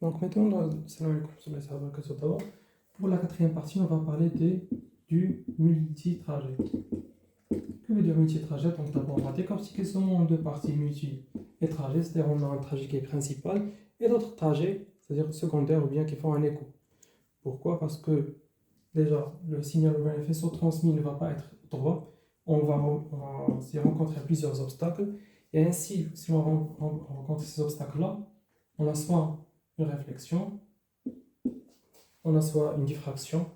Donc maintenant, pour la quatrième partie, on va parler du multitrajet. Que veut dire multitrajet? Donc d'abord, on va décortiquer seulement en deux parties, multi et trajet, c'est-à-dire on a un trajet qui est principal et d'autres trajets, c'est-à-dire secondaires ou bien qui font un écho. Pourquoi? Parce que déjà, le signal ou le faisceau transmis ne va pas être droit, on va s'y rencontrer plusieurs obstacles, et ainsi, si on rencontre ces obstacles-là, on a soit une réflexion, on a soit une diffraction.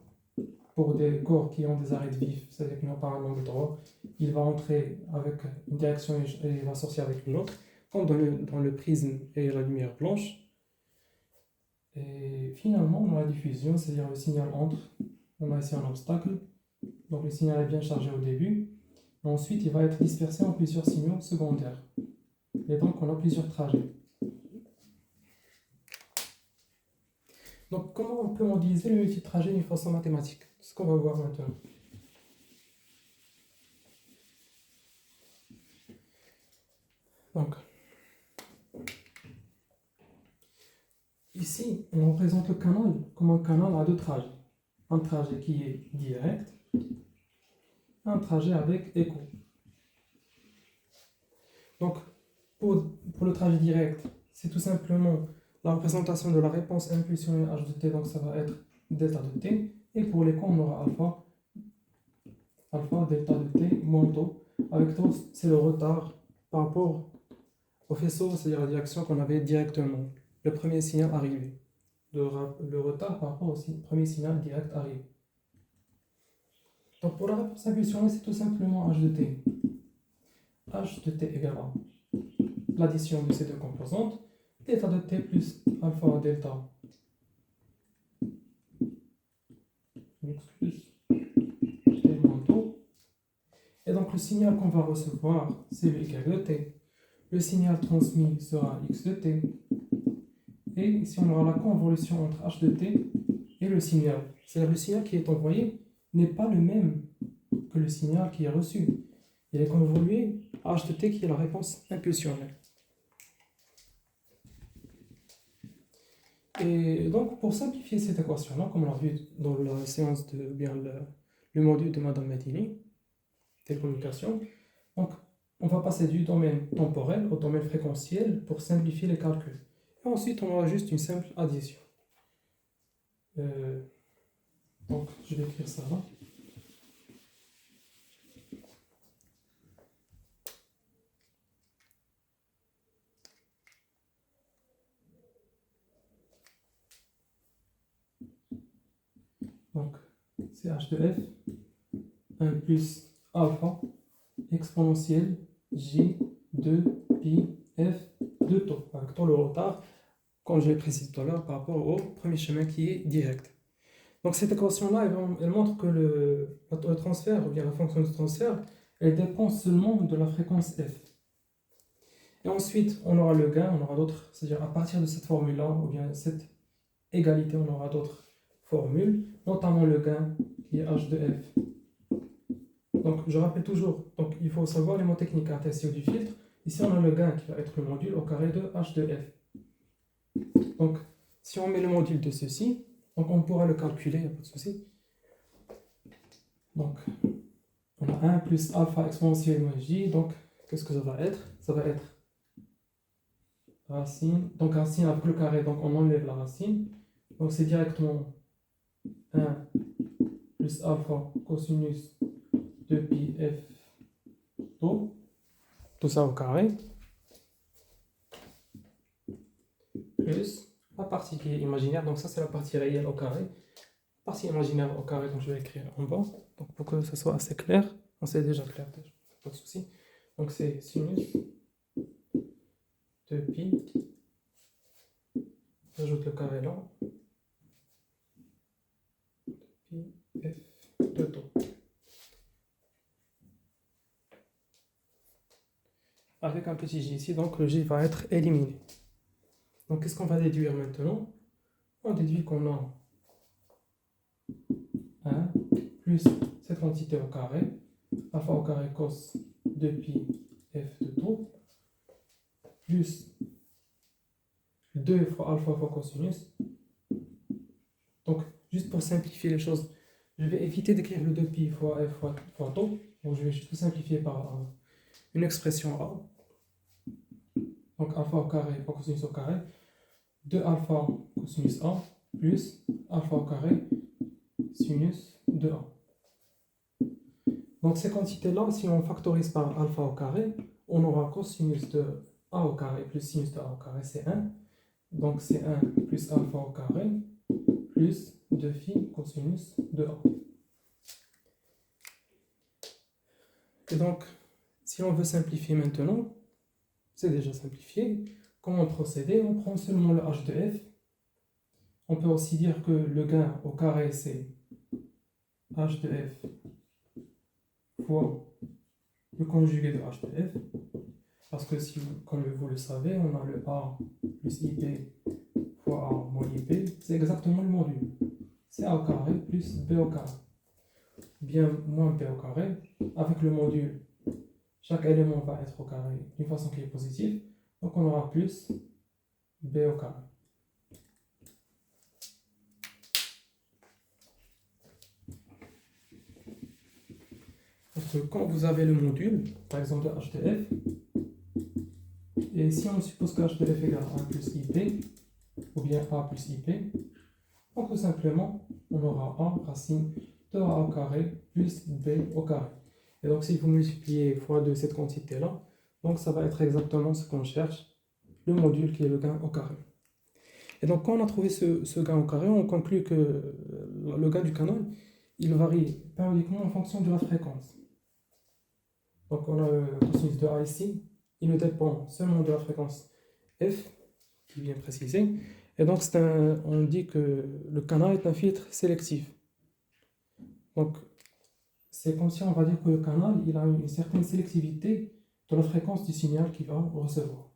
Pour des corps qui ont des arêtes vives, c'est-à-dire qui n'ont pas un angle droit, il va entrer avec une direction et il va sortir avec une autre, comme dans le prisme et la lumière blanche. Et finalement, on a la diffusion, c'est-à-dire le signal entre, on a ici un obstacle, donc le signal est bien chargé au début, et ensuite il va être dispersé en plusieurs signaux secondaires. Et donc on a plusieurs trajets. Donc comment on peut modéliser le multitrajet d'une façon mathématique? C'est ce qu'on va voir maintenant. Donc, ici, on représente le canal comme un canal à deux trajets. Un trajet qui est direct, un trajet avec écho. Donc, pour le trajet direct, c'est tout simplement la représentation de la réponse impulsionnelle h de t, donc ça va être delta de t. Et pour l'écho, on aura alpha delta de t moins tau. Avec tau, c'est le retard par rapport au faisceau, c'est-à-dire la direction qu'on avait directement. Le premier signal arrivé. Le retard par rapport au premier signal direct arrivé. Donc pour la réponse impulsionnelle, c'est tout simplement h de t. h de t égale à l'addition de ces deux composantes, delta de t plus alpha delta plus t moins tau. Et donc le signal qu'on va recevoir, c'est le y de t. Le signal transmis sera x de t. Et ici, on aura la convolution entre h de t et le signal. C'est-à-dire le signal qui est envoyé n'est pas le même que le signal qui est reçu. Il est convolué à h de t qui est la réponse impulsionnelle. Et donc, pour simplifier cette équation-là, comme on l'a vu dans la séance le module de Madame Medini, télécommunication, donc on va passer du domaine temporel au domaine fréquentiel pour simplifier les calculs. Et ensuite, on aura juste une simple addition. Donc, je vais écrire ça là. Donc, c'est h de f, 1 plus alpha exponentielle j de pi f de tau. Avec tau le retard, comme je l'ai précisé tout à l'heure, par rapport au premier chemin qui est direct. Donc cette équation-là, elle montre que le transfert, ou bien la fonction de transfert, elle dépend seulement de la fréquence f. Et ensuite, on aura le gain, on aura d'autres, c'est-à-dire à partir de cette formule-là, ou bien cette égalité, on aura d'autres formules, notamment le gain qui est h de f. Donc je rappelle toujours, donc, il faut savoir les mots techniques cartésiens du filtre. Ici, on a le gain qui va être le module au carré de h de f. Donc, si on met le module de ceci, donc on pourra le calculer, il n'y a pas de souci. Donc, on a 1 plus alpha exponentielle moins j, donc qu'est-ce que ça va être? Ça va être racine, donc racine avec le carré, donc on enlève la racine. Donc c'est directement 1 plus alpha cosinus de pi f tau, tout ça au carré, plus la partie qui est imaginaire, donc ça c'est la partie réelle au carré. La partie imaginaire au carré, donc je vais écrire en bas, donc pour que ce soit assez clair, on sait déjà clair, pas de souci. Donc c'est sinus de pi, j'ajoute le carré là, pi f de tau. Avec un petit j ici, donc le j va être éliminé. Donc qu'est-ce qu'on va déduire maintenant? On déduit qu'on a 1 plus cette quantité au carré, alpha au carré cos de pi f de tau, plus 2 fois alpha fois cosinus. Donc, juste pour simplifier les choses, je vais éviter d'écrire le 2pi fois f fois tau. Donc, je vais juste tout simplifier par une expression A. Donc, alpha au carré fois cosinus au carré. 2 alpha cosinus A plus alpha au carré sinus de A. Donc, ces quantités-là, si on factorise par alpha au carré, on aura cosinus de A au carré plus sinus de A au carré, c'est 1. Donc, c'est 1 plus alpha au carré plus 2phi cosinus de A. Et donc, si on veut simplifier maintenant, c'est déjà simplifié. Comment procéder? On prend seulement le h de f. On peut aussi dire que le gain au carré, c'est h de f fois le conjugué de h de f. Parce que, si, comme vous le savez, on a le a plus ip fois a moins ip. C'est exactement le module. C'est a au carré plus b au carré. Bien moins b au carré. Avec le module, chaque élément va être au carré d'une façon qui est positive. Donc on aura plus b au carré. Parce que quand vous avez le module, par exemple h de f, et si on suppose que h de f égale 1 plus ip, ou bien a plus ip, donc tout simplement, on aura a racine de a au carré plus b au carré. Et donc si vous multipliez fois 2 cette quantité-là, donc ça va être exactement ce qu'on cherche, le module qui est le gain au carré. Et donc quand on a trouvé ce gain au carré, on conclut que le gain du canal, il varie périodiquement en fonction de la fréquence. Donc on a le cosinus de A ici, il ne dépend seulement de la fréquence f, qui est bien précisé. Et donc on dit que le canal est un filtre sélectif. Donc c'est comme si on va dire que le canal il a une certaine sélectivité de la fréquence du signal qu'il va recevoir.